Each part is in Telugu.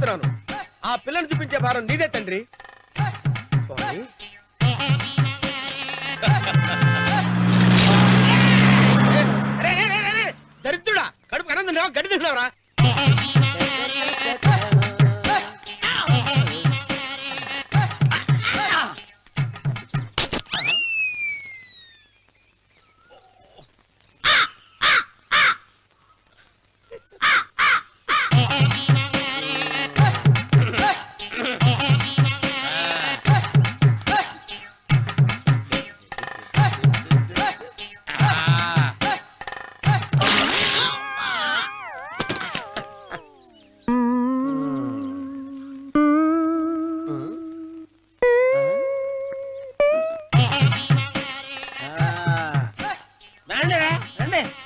చెప్తున్నాను, ఆ పిల్లని చూపించే భారం నీదే తండ్రి. స్వామి దరిద్రుడా, కడుపు కనందున్నావా, గడి తిన్నావురా?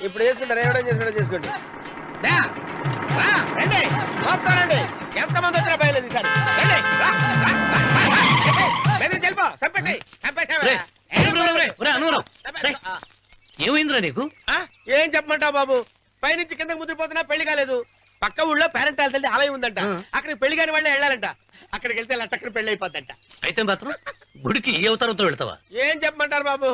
ఇప్పుడు చేసుకుంటారు, ఏడో చేసుకుంటా చేసుకోండి. రండి, ఎంతమంది వచ్చినా బయలేదు ఈసారి. ఏమైందిరా నీకు? ఏం చెప్పమంటావు బాబు, పైనుంచి కిందకి ముద్రపోతున్నా పెళ్లి కాలేదు. పక్క ఊళ్ళో పేరెంట్ వెళ్తే ఆలయం ఉందంట, అక్కడికి పెళ్లి కాని వాళ్ళే వెళ్ళాలంట. అక్కడికి వెళ్తే లట్టక్కడి పెళ్లి అయిపోద్దంట. అయితే మాత్రం గుడికి ఏ అవతారంతో వెళ్తావా? ఏం చెప్పమంటారు బాబు,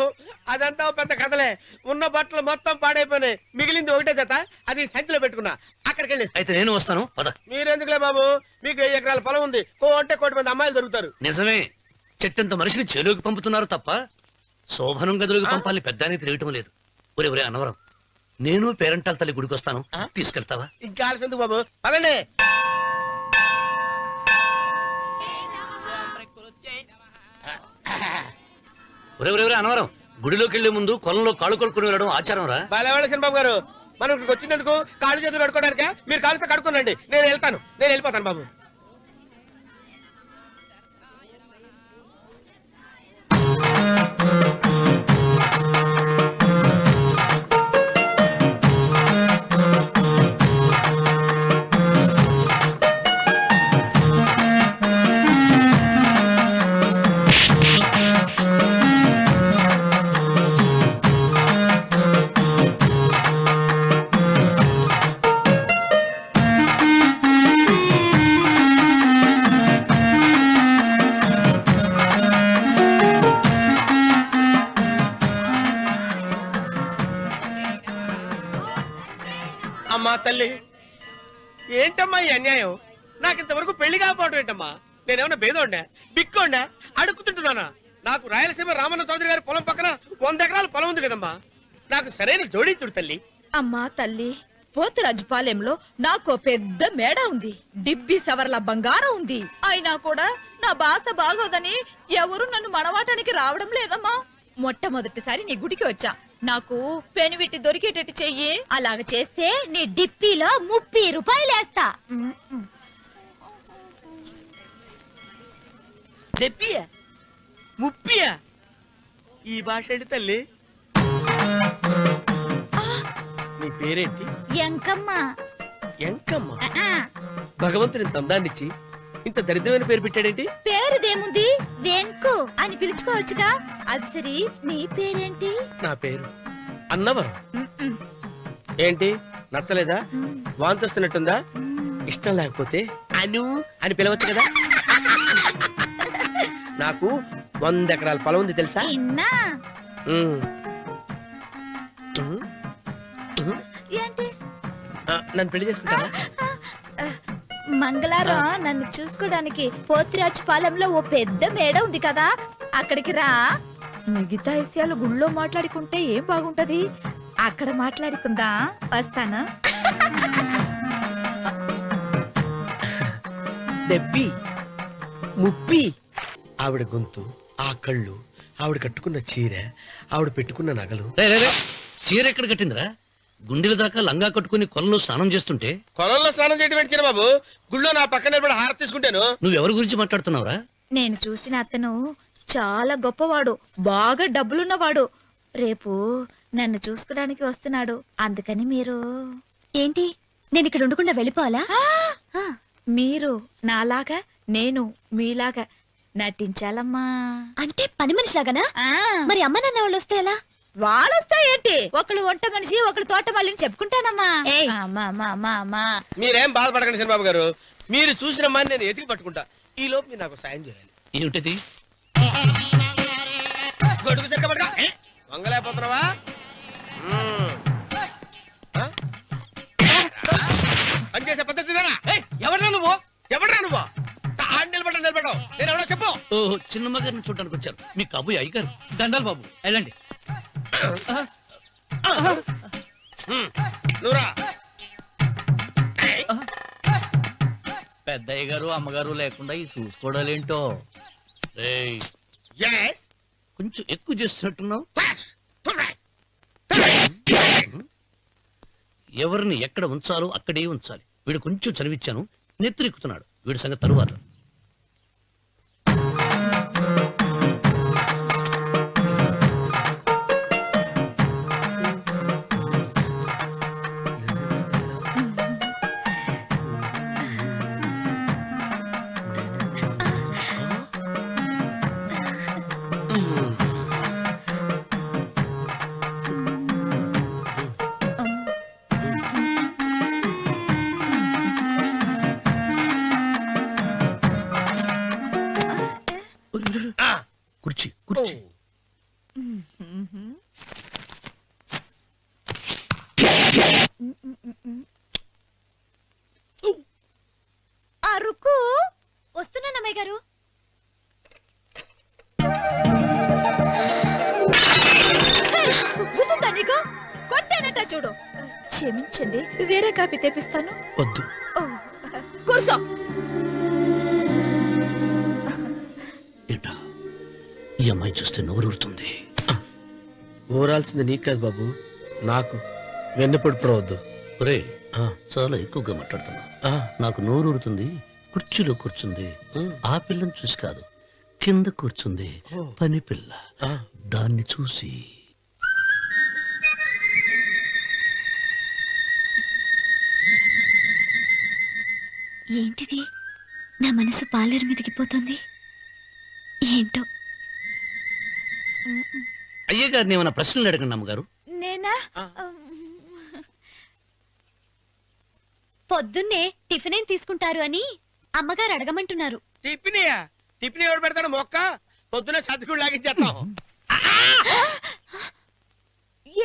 అదంతా పెద్ద కథలే. ఉన్న బట్టలు మొత్తం పాడైపోయినాయి, మిగిలింది ఒకటే జత, అది సంచిలో పెట్టుకున్నా. అక్కడికి వెళ్ళి అయితే నేను వస్తాను. మీరెందుకులే బాబు, మీకు 10 ఎకరాల పొలం ఉంది, అంటే 1 కోటి మంది అమ్మాయిలు దొరుకుతారు. నిజమే, చెట్టంత మనిషిని చేలోకి పంపుతున్నారు తప్ప శోభనం గదిలోకి పంపాలని పెద్దానికి తెలియటం లేదు. ఒరే అన్నవరం, నేను పేరెంటాల తల్లి గుడికి వస్తాను, తీసుకెళ్తావా? ఇంకా ఆలస్యం బాబు, పదండి. ఒరే అన్నవరం, గుడిలోకి వెళ్లే ముందు కొలంలో కాళ్ళు కొడుకుని వెళ్ళడం ఆచారం రా. బాగా బాబు గారు, మనం ఇక్కడికి వచ్చినందుకు కాళ్ళు చేతులు కడుక్కోవడానికే. మీరు కాళ్ళతో కడుక్కోనండి, నేను వెళ్ళిపోతాను బాబు. అమ్మా తల్లి, ఏంటమ్మా ఈ అన్యాయం? నాకింతవరకు పెళ్లి కాకపోవడం ఏంటమ్మా? నేనేమన్నా బేదోండా, బిక్కోండా, అడుక్కుతుంటున్నానా? నాకు రాయలసీమ రామన్న చౌదరి గారి పొలం పక్కన 100 ఎకరాల పొలం ఉంది కదమ్మా. నాకు సరైన జోడి చూడు తల్లి. అమ్మా తల్లి, పోతురాజుపాలెంలో నాకు పెద్ద మేడ ఉంది, డిబ్బి సవర్ల బంగారం ఉంది. అయినా కూడా నా భాష బాగోదని ఎవరు నన్ను మనవాటానికి రావడం లేదమ్మా. మొట్టమొదటిసారి నీ గుడికి వచ్చా, నాకు పెనువిట్టి దొరికేటట్టు చెయ్యి. అలాగ చేస్తే నీ డిప్పిలో 30 రూపాయలేస్తా. డెప్పియా, ముప్పియా? ఈ భాష ఏంటి తల్లి? నీ పేరేంటి? ఎంకమ్మ. ఎంకమ్మ? భగవంతుని తందాన్నిచ్చి ఇంత దరిద్రమైన పేరు పెట్టాడేంటి? పేరుదేముంది, వెంకు అని పిలుచుకోవచ్చుగా. అది సరి, నీ పేరేంటి? నా పేరు అన్నవరం. ఏంటి నచ్చలేదా? వాంతొస్తున్నట్టుందా? ఇష్టం లేకపోతే అను అని పిలవచ్చు కదా. నాకు 100 ఎకరాల పొలం ఉంది తెలుసా? ఏంటి? నన్ను పెళ్లి చేసుకుంటావా? మంగళారం నన్ను చూసుకోవడానికి పోతిరాజుపాలెంలో ఓ పెద్ద మేడ ఉంది కదా, అక్కడికి రా. మిగతా విషయాలు గుళ్ళో మాట్లాడుకుంటే ఏం బాగుంటది, అక్కడ మాట్లాడుకుందా. వస్తాను. దెబ్బి ముప్పి. ఆవిడ గొంతు, ఆ కళ్ళు, ఆవిడ కట్టుకున్న చీర, ఆవిడ పెట్టుకున్న నగలు. చీర ఎక్కడ కట్టిందిరా? గుండెల దాకా లంగా కట్టుకుని కొలంలో స్నానం చేస్తుంటే. కొలంలో స్నానం చేయడం ఏంటి బాబు? గుళ్ళో నా పక్కన హారతి తీసుకుంటాను. నువ్వెవరి గురించి మాట్లాడుతున్నావురా? నేను చూసిన అతను చాలా గొప్పవాడు, బాగా డబ్బులున్నవాడు. రేపు నన్ను చూసుకోవడానికి వస్తున్నాడు. అందుకని మీరు. ఏంటి, నేను ఇక్కడ ఉండకుండా వెళ్ళిపోవాలా? మీరు నాలాగా, నేను మీలాగా నటించాలమ్మా. అంటే పని మనిషిలాగానా? మరి అమ్మ నాన్న వాళ్ళు వస్తే ఎలా? వాళ్ళొస్తా ఏంటి, ఒకళ్ళు వంట మనిషి, ఒకళ్ళు తోట మళ్ళీ చెప్పుకుంటానమ్మా. మీరేం బాధపడకండి చంద్రబాబు గారు, మీరు చూసిన అమ్మాయిని నేను ఎతికి పట్టుకుంటా. ఈ లోపు మీరు నాకు సాయం చేయాలి. ఏమిటిది? గొడుగు సరిగ్గా పట్టుకో. వంగలేకపోతున్నావా? పనిచేసే పద్ధతి ఎవరా నువ్వు? ఎవడరా నువ్వు? నిలబడ్డావు. నేను ఎవడో చెప్పు. ఓహో, చిన్నమ్మ గారిని చూడడానికి వచ్చారు. మీ కాబోయే అయ్యగారు. దండాలు బాబు, వెళ్ళండి. నువ్వురా. పెద్దయ్య గారు అమ్మగారు లేకుండా ఈ చూసుకోవడాలేంటో. రేయ్, Yes. కొంచెం ఎక్కువ చేస్తున్నట్టున్నావు. ఎవరిని ఎక్కడ ఉంచాలో అక్కడే ఉంచాలి. వీడు కొంచెం చదివిచ్చాను, నెత్తిరెక్కుతున్నాడు. వీడి సంగతి తరువాత. కుర్చీ కుర్చీ. అరుకు వస్తున్నాను అమ్మాయి గారు. గుద్దుతా నీకు? కొట్టానట చూడు. క్షమించండి, వేరే కాపీ తెప్పిస్తాను. వద్దు. ఓ, కూర్చో. ఏంటా, ఈ అమ్మాయి చూస్తే నోరూరుతుంది. ఊరాల్సింది నీకు కాదు బాబు, నాకు. వెన్నపొడి పడవద్దు. ఒరే, చాలా ఎక్కువగా మాట్లాడుతున్నా. నాకు నోరూరుతుంది. కుర్చీలో కూర్చుంది. ఆ పిల్లని చూసి కాదు, కింద కూర్చుంది పని పిల్ల. దాన్ని చూసి. ఏంటిది? నా మనసు పాలేరు మీదకి పోతుంది. ఏంటో. అయ్యగారిని ఏమైనా ప్రశ్నలు అడగండి అమ్మగారు. నేనా? పొద్దున్నే టిఫిన్ ఏం తీసుకుంటారు అని అమ్మగారు అడగమంటున్నారు. టిఫినియా? టిఫిన్ ఎవడు పెడతాడు? మొక్క పొద్దున సర్దుకుడు లాగించేస్తాం.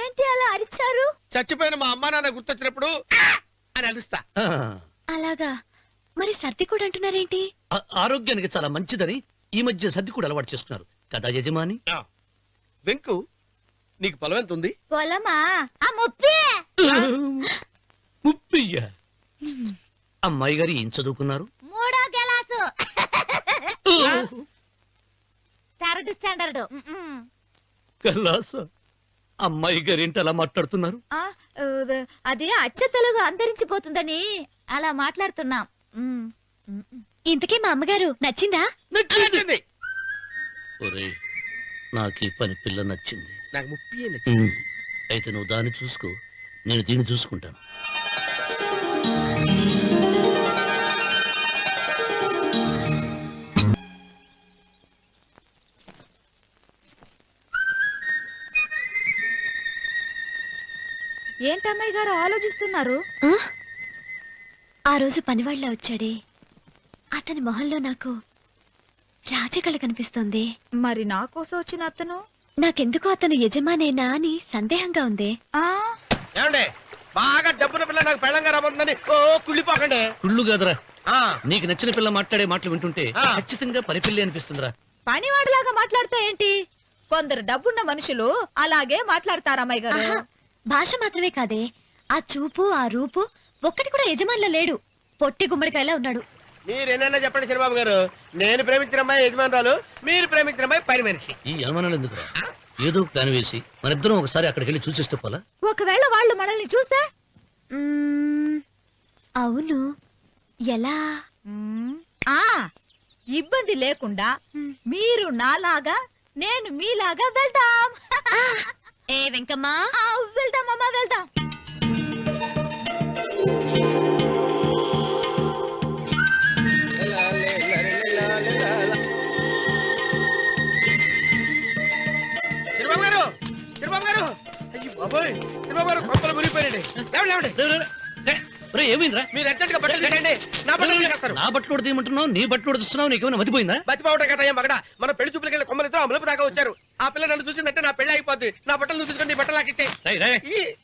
ఏంటి అలా అరిచారు? చచ్చిపోయిన మా అమ్మ నాన్న గుర్తొచ్చినప్పుడు అని అలుస్తా. అలాగా? మరి సర్ది కూడా అంటున్నారేంటి? ఆరోగ్యానికి చాలా మంచిదని ఈ మధ్య సర్ది కూడా అలవాటు చేసుకున్నారు కదా యజమాని. వెంకు, నీకు పొలం ఎంత ఉంది? పొలమా? ఆ ముప్పి. ముప్పయ్య. అమ్మాయి గారు ఏం చదువుకున్నారు? 3వ క్లాసు, 3rd స్టాండర్డ్. కలాస. అమ్మాయి గారు ఏంటి అలా మాట్లాడుతున్నారు? అది అచ్చ తెలుగు అంతరించిపోతుందని అలా మాట్లాడుతున్నాం. ఇంతకీ మా అమ్మగారు నచ్చిందా? నచ్చింది. ఒరే, నాకు ఈ పని పిల్ల నచ్చింది. నాకు ముప్పి నచ్చింది. అయితే నువ్వు దాన్ని చూసుకో, నేను దీన్ని చూసుకుంటాను. ఏంటమ్మాయి గారు ఆలోచిస్తున్నారు? ఆ రోజు పనివాళ్ళ వచ్చాడే, అతని మొహంలో నాకు రాజకళ కనిపిస్తోంది. మరి నా కోసం వచ్చిన అతను? నాకెందుకో అతను యజమానేనా అని సందేహంగా ఉంది. ఏమండి, బాగా డబ్బున పిల్ల నాకు పెళ్ళంగా రాబోతుందని కుళ్ళిపోకండి. కుళ్ళు కాదురా, నీకు నచ్చిన పిల్ల మాట్లాడే మాటలు వింటుంటే ఖచ్చితంగా పని పిల్లి అనిపిస్తుందిరా. పనివాడిలాగా మాట్లాడతా ఏంటి? కొందరు డబ్బున్న మనుషులు అలాగే మాట్లాడతారమ్మాయి గారు. భాష మాత్రమే కాదే, ఆ చూపు, ఆ రూపు ఒక్కటి కూడా యజమానిలో లేడు. పొట్టి గుమ్మడికాయలా ఉన్నాడు. మీరేనన్నా చెప్పండి శనిబాబు గారు, నేను ప్రేమించిన అమ్మాయి యజమానురాలు, మీరు ప్రేమించిన అమ్మాయి పని మనిషి. ఈ అనుమానాలు ఎందుకురా? ఏదో ప్లాన్ వేసి మనిద్దరం ఒకసారి అక్కడికి వెళ్ళి చూసేస్తే పోలా? ఒకవేళ వాళ్ళు మనల్ని చూస్తే? అవును, ఎలా? ఇబ్బంది లేకుండా మీరు నాలాగా, నేను మీలాగా వెళ్దాం. ఏ వెంకమ్మా, వెళ్దాం అమ్మా, వెళ్దాం. శనిబాబు గారు, శనిబాబు గారు, అయ్యో బాబోయ్, శనిబాబు గారు కొంపలు మునిగిపోయారండి. లేవండి, లేవండి. ఒరే ఏమైందిరా? మీరు అర్జెంట్ గా బట్టలు తీసేయండి. నా బట్టలు తీసేస్తారు. నా బట్టలు ఉడతీయమంటున్నావు, నీ బట్టలు ఉడుతున్నావు, నీకేమైనా మతిపోయిందా? బతిపోవటం కదా మగడ. మన పెళ్లి చూపులకి వెళ్ళి కొమ్మలితో అమలుపు దాకా వచ్చారు. ఆ పిల్ల నన్ను చూసిందంటే నా పెళ్లి అయిపోద్ది. నా బట్టలు నువ్వు తీసుకొని నీ బట్టలు నాకు ఇచ్చేయి. రేయ్, రేయ్,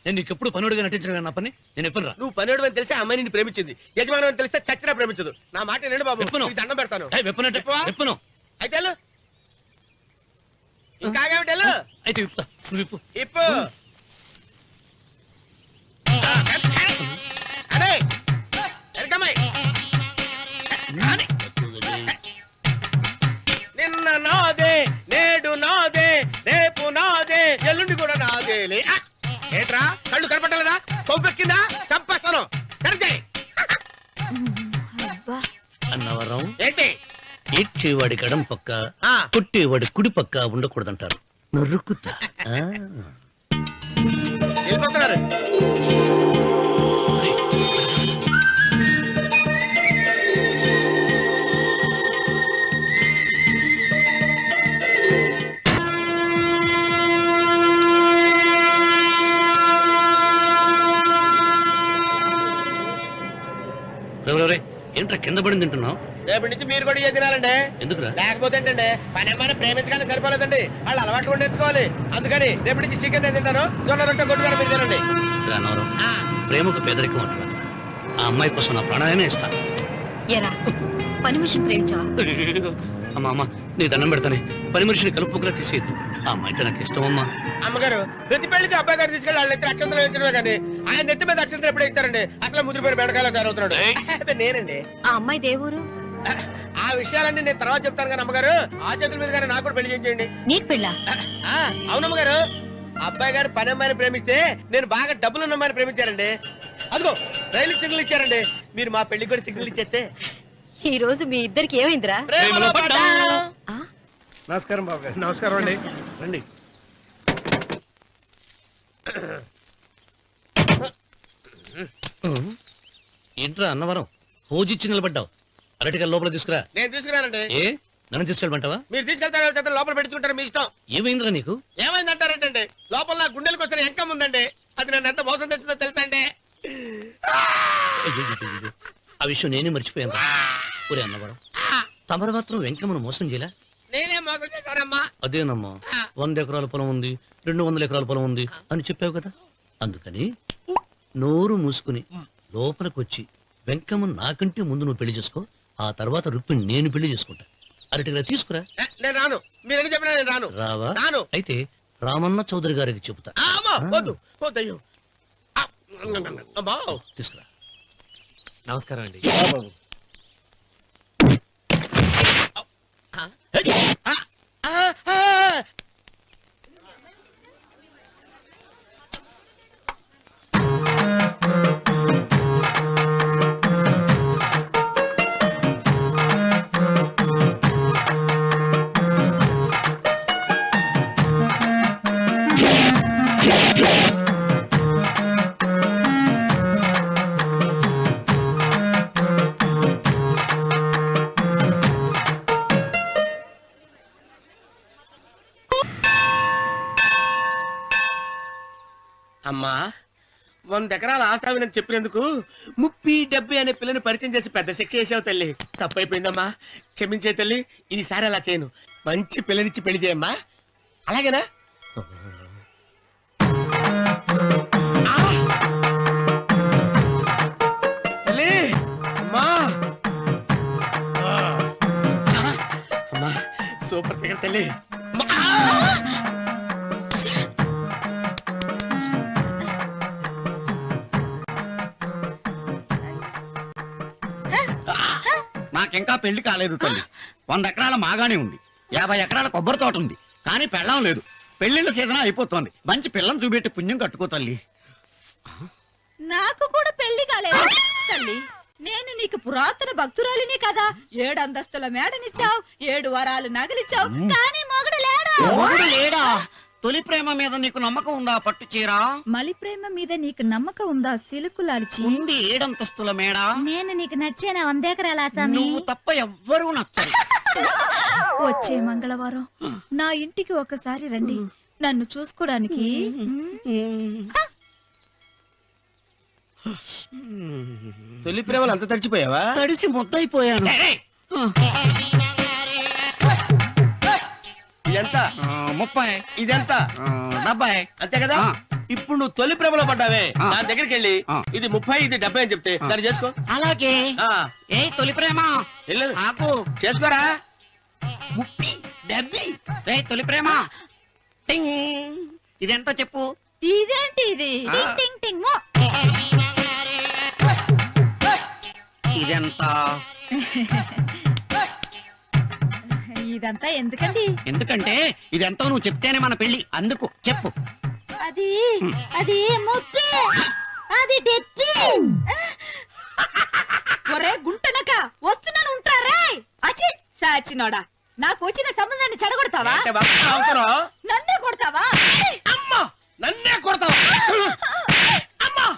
నేను నీకు ఎప్పుడు పనుడిగా నటించడం నా పని. నేను ఎప్పుడు రా? నువ్వు పనివాడు అని తెలిసి ఆ అమ్మాయి నిన్ను ప్రేమించింది. యజమాని అని తెలిస్తే చచ్చినా ప్రేమించదు. నా మాట వినండి బాబు, విప్పను. నీకు దండం పెడతాను. వెప్పనంటే విప్పవా? వెప్పను. అయితే వెళ్ళు. ఇంకా ఆగేమిటి వెళ్ళు. అయితే విప్పుతా, నువ్వు విప్పు. ఇప్పు. అరే ఎరకమ్మాయి. నిన్న నాదే, నేడు నాదే, రేపు నాదే, ఎల్లుండి కూడా నాదేలే. ఏట్రా కళ్ళు కనపట్టలేదా? కొవ్వెక్కిందా? చంపేస్తాను. కరెక్టే. అన్నవరం ఏంటి? ఏడ్చేవాడి గడం పక్క, ఆ. కొట్టేవాడి కుడి పక్క ఉండకూడదంటారు. నరుకుతా. వెళ్ళిపోతున్నారు. ఏంట్రా కింద పడింది తింటున్నావు? రేపటి నుంచి మీరు కూడా ఇదే తినాలండి. ఎందుకురా? లేకపోతే ఏంటండి, పని ఏమైనా ప్రేమించగానే సరిపోలేదండి. వాళ్ళు అలవాటు కూడా నేర్చుకోవాలి. అందుకని రేపటి నుంచి చికెన్ తింటాను, జొన్న రొట్టె కొట్టుకొని మీరు తినండి. అన్నవరం, ప్రేమకు పేదరికం అంటున్నారు. ఆ అమ్మాయి కోసం నా ప్రాణాయనే ఇస్తాను. ఎరా పని మనిషిని ప్రేమించావా? అమ్మా అమ్మ, నీ దండం పెడతానే, పని మనిషిని కలుపుకులా తీసేయద్దు. ఆ అమ్మాయి అంటే నాకు ఇష్టం అమ్మా. అమ్మగారు ప్రతి పెళ్లికి అబ్బాయి గారు తీసుకెళ్ళి వాళ్ళ ఎత్తి అక్షంతలు వేయించడమే కానీ ఆయన ఎత్తి మీద అక్షంతలు ఎప్పుడు ఇస్తారండి? అసలు ముద్రపోయిన బెడకాయలో తయారవుతున్నాడు. అబ్బే, నేనండి. ఆ అమ్మాయి దేవురు ఆ విషయాలన్నీ నేను తర్వాత చెప్తాను కానీ అమ్మగారు, ఆ చేతుల మీద కానీ నాకు కూడా పెళ్లి చేయండి. నీకు పెళ్ళా? అవునమ్మగారు, అబ్బాయి గారు పని అమ్మాయిని ప్రేమిస్తే నేను బాగా డబ్బులున్న అమ్మాయిని ప్రేమించారండి. అదిగో రైలు సిగ్నల్ ఇచ్చారండి. మీరు మా పెళ్లికి కూడా సిగ్నల్ ఇచ్చేస్తే. ఈ రోజు మీ ఇద్దరికి ఏమైందిరా? ప్రేమలో పడ్డాను. ఆ? నమస్కారం బాబు గారు. నమస్కారం అండి. రండి. ఏంట్రా అన్నవరం, పూజిచ్చి నిలబడ్డావు? అరటిగా లోపల తీసుకురా. నేను తీసుకున్నానండి. ఏ నన్ను తీసుకెళ్ళమంటావా? మీరు తీసుకెళ్తారు, లోపల పెట్టుకుంటారు, మీ ఇష్టం. ఏమైందిరా నీకు? ఏమైందంటారేంటండి? లోపల నా గుండెలకు వచ్చిన ఎంకం ఉందండి. అది నన్ను ఎంత మోసం తెచ్చిందో తెలుసా అండి? అయ్యయ్యయ్యయ్యో, ఆ విషయం నేనే మర్చిపోయాను. ఒరే అన్నవరం, తమరు మాత్రం వెంకమ్మను మోసం చేయలే? నేనే మోసం చేశానమ్మా. అదేనమ్మా, 100 ఎకరాల పొలం ఉంది, 200 ఎకరాల పొలం ఉంది అని చెప్పావు కదా. అందుకని నోరు మూసుకుని లోపలికి వచ్చి వెంకమ్మను నాకంటే ముందు నువ్వు పెళ్లి చేసుకో. ఆ తర్వాత రుక్మిణి నేను పెళ్లి చేసుకుంటా. అరటిగా తీసుకురా. నేను రాను. మీరని చెప్పినా నేను రాను. రావా? రాను. అయితే రామన్న చౌదరి గారికి చెబుతా. వద్దు వద్దయ్యో. తీసుకురా. నమస్కారం అండి. అమ్మా, 100 ఎకరాల ఆసావినని చెప్పినందుకు 30-70 అనే పిల్లని పరిచయం చేసి పెద్ద శిక్ష చేసావు తల్లి. తప్పైపోయిందమ్మా, క్షమించే తల్లి. ఈసారి అలా చేయను. మంచి పిల్లనిచ్చి పెళ్లి చేయమ్మా. అలాగేనా? తల్లి, అమ్మా, అమ్మా, సూపర్ ఫిగర్ తల్లి. నాకింకా పెళ్లి కాలేదు తల్లి. 100 ఎకరాల మాగానే ఉంది, 50 ఎకరాల కొబ్బరి తోట ఉంది, కానీ పెళ్ళం లేదు. పెళ్లిళ్ళ సీజన్ అయిపోతుంది. మంచి పిల్లని చూపెట్టి పుణ్యం కట్టుకో తల్లి. నాకు కూడా పెళ్లి కాలేదు తల్లి. నేను నీకు పురాతన భక్తురాలిని కదా. 7 అంతస్తుల మేడనిచ్చావు, 7 వరాలు నగలిచ్చావు, కానీ మొగుడు లేడు. మొగుడు లేడా? తొలి ప్రేమ మీద నీకు నమ్మకం ఉందా? పట్టు చీరా. మలి ప్రేమ మీద నీకు నమ్మకం ఉందా? సిలుకులాల్చి ఉంది 7 అంతస్తుల మేడ. నేను నీకు నచ్చేనా 100 ఎకరాల ఆసామి? నువ్వు తప్ప ఎవ్వరూ నచ్చరు. వచ్చే మంగళవారం నా ఇంటికి ఒకసారి రండి, నన్ను చూసుకోడానికి. తొలి ప్రేమలు అంత తడిచిపోయావా? తడిసి ముద్దయిపోయాను. ఎంత? 30. ఇదెంత? 70. అంతే కదా. ఆ. ఇప్పుడు నువ్వు తొలి ప్రేమలో పడ్డావే, ఆ. దాని దగ్గరికి వెళ్ళి ఆ. ఇది 30 ఇది 70 అని చెప్తే దాన్ని చేసుకో. అలాగే. ఆ, ఏ తొలి ప్రేమ వెళ్ళు. ఆకు. చేసుకోరా. 30, 70. ఏ తొలి ప్రేమ టింగ్. ఇదెంత చెప్పు. ఇదేంటి ఇది? ఆ. టింగ్ టింగ్ మో. ఇదెంత. ఇదంతా ఎందుకండి? ఎందుకంటే ఇదెంతో నువ్వు చెప్తేనే మన పెళ్లి. అందుకు చెప్పు. అది అది ముప్పి, అది డెప్పి. ఒరే గుంటనక వస్తున్నాను ఉంటారా? అచి సాచినోడా, నాకు వచ్చిన సంబంధాన్ని చెడగొడతావా? అంటే బాగా అవసరం. నన్నే కొడతావా? అమ్మా, నన్నే కొడతావా? అమ్మా,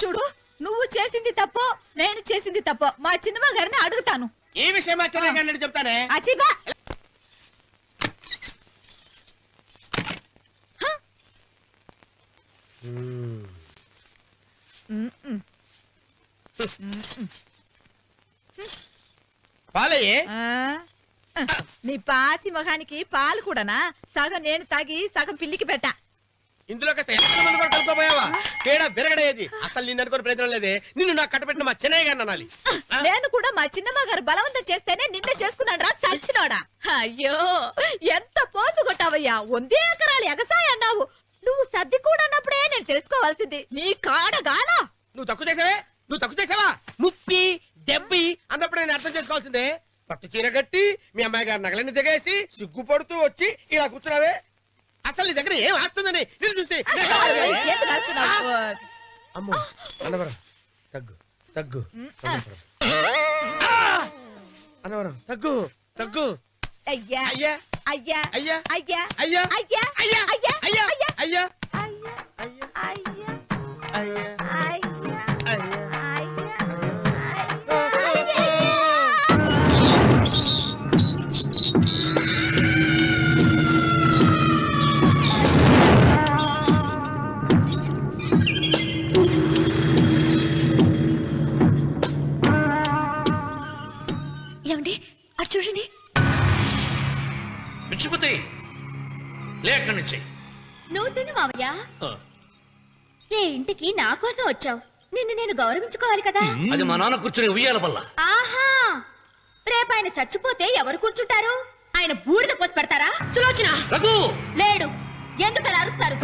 చూడు, నువ్వు చేసింది తప్పో నేను చేసింది తప్పో మా చిన్నమ్మ గారిని అడుగుతాను. ఈ విషయం ఆశ్చర్యంగా చెప్తానే. అచిబా పాలయ్యే. నీ పాసి మొహానికి పాలు కూడానా? సగం నేను తాగి సగం పిల్లికి పెట్టా. ఇందులో కాస్త ఎంత మంది కూడా కలుపుకోపోయావా? తేడా బిరగడేది. అసలు నిన్ను అనుకునే ప్రయత్నం లేదే. నిన్ను నాకు కట్టబెట్టిన మా చెన్నయ్య గారిని అనాలి. నేను కూడా మా చిన్నమ్మ గారు బలవంతం చేస్తేనే నిన్నే చేసుకున్నాను రా సచ్చినోడా. అయ్యో ఎంత పోసు కొట్టావయ్యా. 100 ఎకరాలు ఎగసాయ అన్నావు. నువ్వు సర్ది కూడా అన్నప్పుడే నేను తెలుసుకోవాల్సింది. నీ కాడగానా? నువ్వు తక్కువ చేసావే, నువ్వు తక్కువ చేసావా? 30, 70 అన్నప్పుడు నేను అర్థం చేసుకోవాల్సిందే. పట్టు చీర కట్టి మీ అమ్మాయి గారి నగలన్నీ దిగేసి సిగ్గుపడుతూ వచ్చి ఇలా కూర్చున్నావే. అసలు నీ దగ్గర ఏం ఆస్తుందని నేను చూసి. ఏంటి నడుస్తున్నావు? అమ్మో అన్నవరం తగ్గు తగ్గు. అన్నవరం తగ్గు తగ్గు. అయ్యా అయ్యా అయ్యా అయ్యా అయ్యా అయ్యా అయ్యా అయ్యా అయ్యా అయ్యా అయ్యా అయ్యా అయ్యా అయ్యా అయ్యా అయ్యా అయ్యా అయ్యా. ఏమండి అటు చూడండి. పిచ్చిపోతే లేక్కడి నుంచి. నువ్వు తిను మావయ్య. ఏ ఇంటికి నా కోసం వచ్చావు, నిన్ను నేను గౌరవించుకోవాలి కదా. అది మా నాన్న కూర్చుని ఉయ్యాల వల్ల. ఆహా, రేపు ఆయన చచ్చిపోతే ఎవరు కూర్చుంటారు? ఆయన బూడిద పోసి పెడతారా? సులోచన రఘు లేడు. ఎందుకు అలా అరుస్తారు?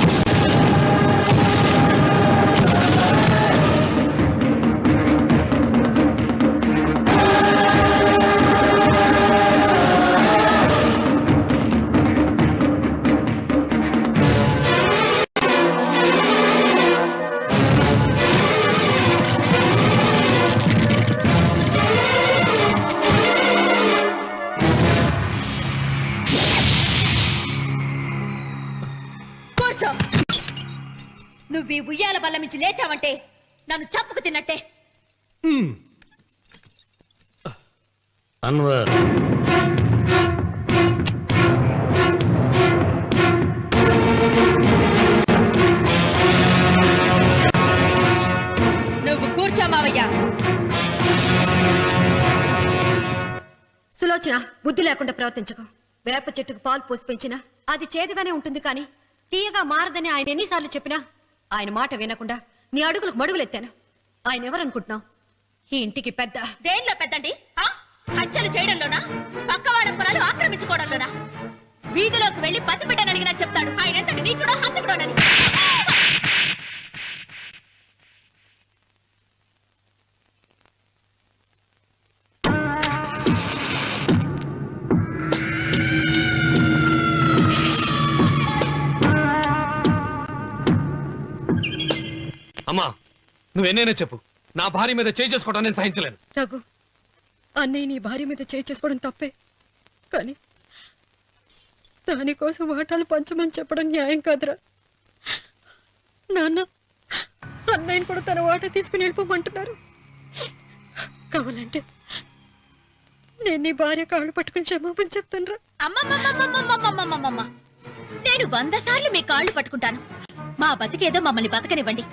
నువ్వు ఈ ఉయ్యాల బల్ల మించి లేచావంటే నన్ను చప్పుకు తిన్నట్టే. అన్వర్ నువ్వు కూర్చో మావయ్య. సులోచన, బుద్ధి లేకుండా ప్రవర్తించకు. వేప చెట్టుకు పాలు పోసి పెంచినా అది చేదుగానే ఉంటుంది, కానీ తీయగా మారదని ఆయన ఎన్నిసార్లు చెప్పినా ఆయన మాట వినకుండా నీ అడుగులకు మడుగులెత్తాను. ఆయన ఎవరనుకుంటున్నావు? ఈ ఇంటికి పెద్ద. దేంట్లో పెద్దండి? హత్యలు చేయడంలోనా? పక్కవాడ పొలాలు ఆక్రమించుకోవడంలోనా? వీధిలోకి వెళ్లి పసిబిడ్డని అడిగినా చెప్తాడు ఆయన ఎంతటి నీచుడో హంతకుడోనని. అమ్మా, నువ్వెన్నైనా చెప్పు, నా భార్య మీద చేయి చేసుకోవడం నేను సహించలేను. రఘు, అన్నయ్య నీ భార్య మీద చేయి చేసుకోవడం తప్పే, కానీ దానికోసం వాటాలు పంచమని చెప్పడం న్యాయం కాదురా. నాన్న అన్నయ్యని కూడా తన వాటా తీసుకుని వెళ్ళిపోమంటున్నారు. కావాలంటే నేను నీ భార్య కాళ్ళు పట్టుకుని క్షమాపణ చెప్తాను రా. అమ్మమ్మమ్మమ్మమ్మమ్మమ్మమ్మమ్మ, నేను 100 సార్లు మీ కాళ్ళు పట్టుకుంటాను. మా బతికేదో మమ్మల్ని బతకనివ్వండి.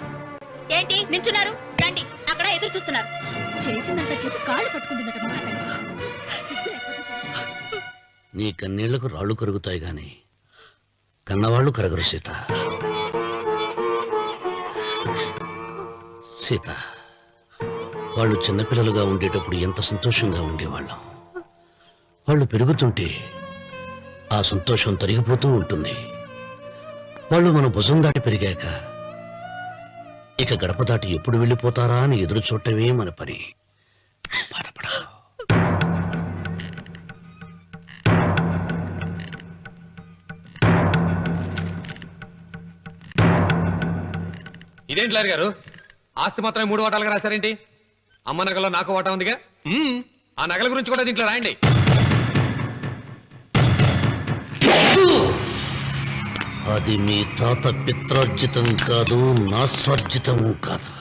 ఏంటి నించున్నారు? రండి, అక్కడ ఎదురు చూస్తున్నారు. చేసినంత చేసి కాళ్ళు పట్టుకుంటుందట మహాతల్లి. నీ కన్నీళ్లకు రాళ్ళు కరుగుతాయి గాని కన్నవాళ్ళు కరగరు సీత. సీత, వాళ్ళు చిన్నపిల్లలుగా ఉండేటప్పుడు ఎంత సంతోషంగా ఉండేవాళ్ళం. వాళ్ళు పెరుగుతుంటే ఆ సంతోషం తరిగిపోతూ ఉంటుంది. వాళ్ళు మన భుజం దాటి పెరిగాక ఇక గడప దాటి ఎప్పుడు వెళ్ళిపోతారా అని ఎదురు చూడటమే మన పని. బాధపడ. ఇదేంటి లాయర్ గారు, ఆస్తి మాత్రమే 3 వాటాలుగా రాశారేంటి? అమ్మ నగలో నాకు వాటా ఉందిగా. ఆ నగల గురించి కూడా దీంట్లో రాయండి. అది మీ తాత పిత్రార్జితం కాదు, నా స్వార్జితం కాదు.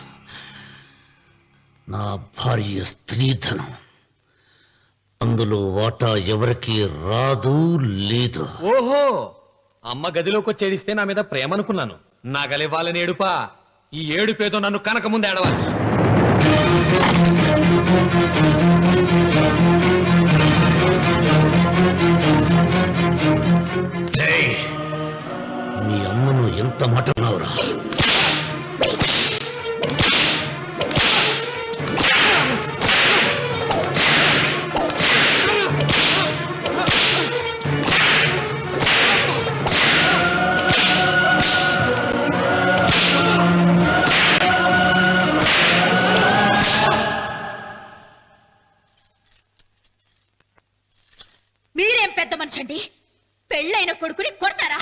నా భార్య స్త్రీధనం. అందులో వాటా ఎవరికి రాదు లేదు. ఓహో, అమ్మ గదిలోకి వచ్చేడిస్తే నా మీద ప్రేమ అనుకున్నాను. నగలివ్వాలని ఏడుపా. ఈ ఏడుపేదో నన్ను కనక ముందు ఏడవాలి. మీ అమ్మను ఎంత మాట అన్నావురా? మీరేం పెద్ద మనిషి అండి? పెళ్ళైన కొడుకుని కొడతారా?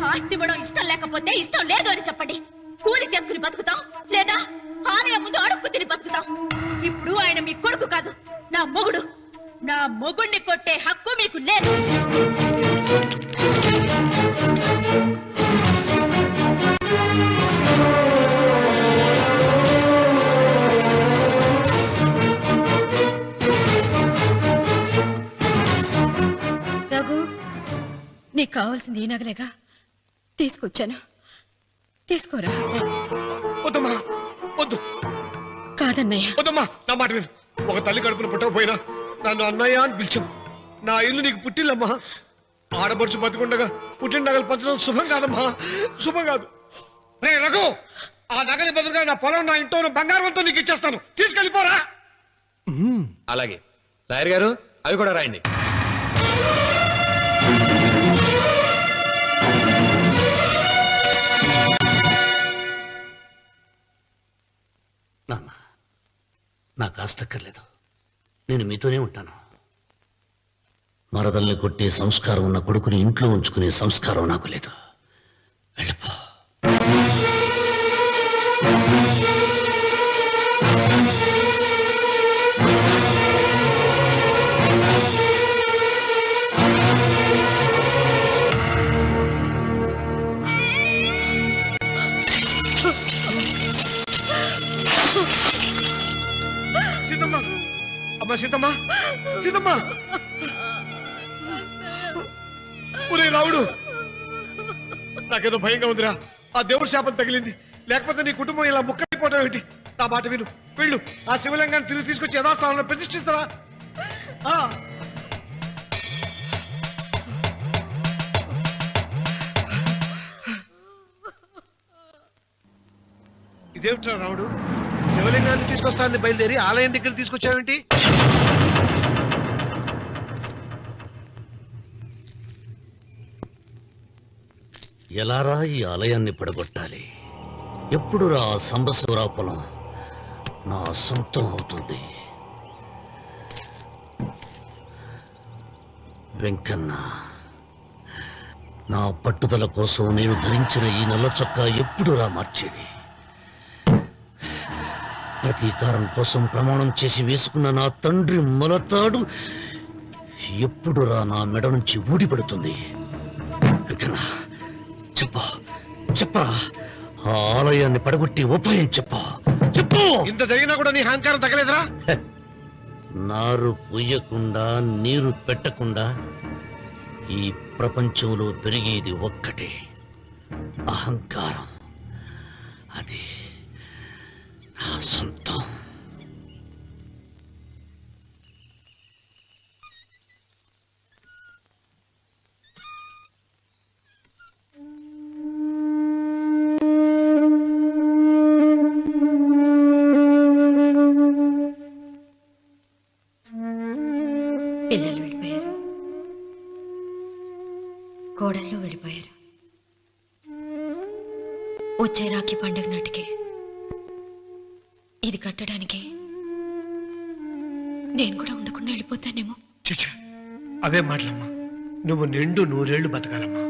ఆస్తి ఇవ్వడం ఇష్టం లేకపోతే ఇష్టం లేదు అని చెప్పండి. కూలి చేసుకుని బతుకుతాం, లేదా ఆలయం ముందు అడుక్కు తిని బతుకుతాం. ఇప్పుడు ఆయన మీ కొడుకు కాదు, నా మొగుడు. నా మొగుడిని కొట్టే హక్కు మీకు లేదు. రఘు, నీకు కావాల్సింది ఈ నగలేగా తీసుకొచ్చాను. తీసుకోరా. వద్దమ్మా, వద్దు. కాదన్నయ్య. వద్దమ్మా, నా మాట విను. ఒక తల్లి కడుపున పుట్టకపోయినా నన్ను అన్నయ్య అని పిలిచావు. నా ఇల్లు నీకు పుట్టిల్లమ్మా. ఆడపడుచు బతికుండగా పుట్టిన నగలు పంచడం శుభం కాదమ్మా, శుభం కాదు. రే రఘు, ఆ నగలి బదులుగా నా పొలం, నా ఇంట్లో బంగారంతో నీకు ఇచ్చేస్తాను. తీసుకెళ్ళిపోరా. అలాగే లాయర్ గారు, అవి కూడా రాయండి. నాన్న, నాకు ఆస్తక్కర్లేదు. నేను మీతోనే ఉంటాను. మరదల్ని కొట్టే సంస్కారం ఉన్న కొడుకుని ఇంట్లో ఉంచుకునే సంస్కారం నాకు లేదు. వెళ్ళిపో. సీతమ్మ, అమ్మా సీతమ్మ, సీతమ్మ. ఒరే రావుడు, నాకేదో భయంగా ఉందిరా. ఆ దేవుడి శాపం తగిలింది. లేకపోతే నీ కుటుంబం ఇలా ముక్కైపోవడం ఏంటి? నా మాట విను, వెళ్ళు. ఆ శివలింగాన్ని తిరిగి తీసుకొచ్చి యథాస్థానంలో ప్రతిష్ఠిస్తారా? ఇదేమిట్రా రావుడు, శివలింగాన్ని తీసుకొస్తానని బయలుదేరి ఆలయం దగ్గర తీసుకొచ్చావేంటి? ఎలారా ఈ ఆలయాన్ని పడగొట్టాలి? ఎప్పుడు రా సంబశివరావు పొలం నా సొంతం అవుతుంది? వెంకన్న, నా పట్టుదల కోసం నేను ధరించిన ఈ నల్ల చొక్కా ఎప్పుడు రా మార్చేది? ప్రతీకారం కోసం ప్రమాణం చేసి వేసుకున్న నా తండ్రి మొలతాడు ఎప్పుడు రా నా మెడ నుంచి ఊడిపడుతుంది? వెంకన్న, చెప్పా చెప్పరా, ఆ ఆలయాన్ని పడగొట్టి ఉపాయం చెప్పు. ఇంత జరిగినా కూడా నీ అహంకారం తగ్గలేదురా? నారు పొయ్యకుండా నీరు పెట్టకుండా ఈ ప్రపంచంలో పెరిగేది ఒక్కటే, అహంకారం. సొంతం. పిల్లలు వెళ్ళిపోయారు, కోడళ్ళు వెళ్ళిపోయారు. వచ్చే రాఖీ పండుగ నాటికి ఇది కట్టడానికి నేను కూడా ఉండకుండా వెళ్ళిపోతానేమో. చిచ్చా అవే మాటలమ్మా. నువ్వు నిండు 100 ఏళ్ళు బతకాలమ్మా.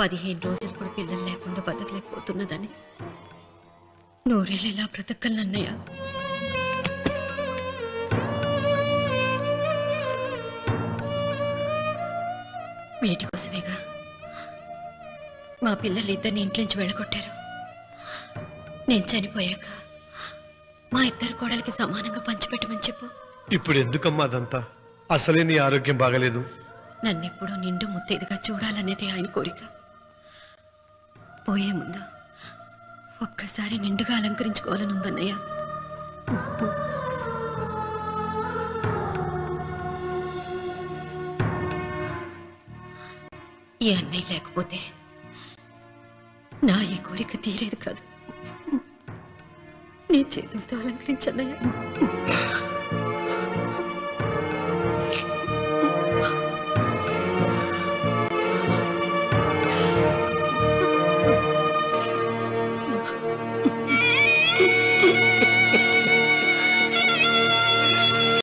15 రోజులు కూడా పిల్లలు లేకుండా బతకలేకపోతున్నదని 100 ఏళ్ళు ఎలా బ్రతకలన్నయ్య? వీటి కోసమేగా మా పిల్లలు ఇద్దరిని ఇంట్లోంచి వెళ్ళగొట్టారు. నేను చనిపోయాక మా ఇద్దరు కోడలికి సమానంగా పంచిపెట్టమని చెప్పు. ఇప్పుడు ఎందుకమ్మా అదంతా? అసలే నీ ఆరోగ్యం బాగలేదు. నన్నెప్పుడూ నిండు ముత్తైదుగా చూడాలనేది ఆయన కోరిక. పోయే ముందు ఒక్కసారి నిండుగా అలంకరించుకోవాలని ఉందన్నయ్య. ఈ అన్నయ్య లేకపోతే నా ఈ కోరిక తీరేది కాదు. నీ చేతులతో అలంకరించన్నయ్య.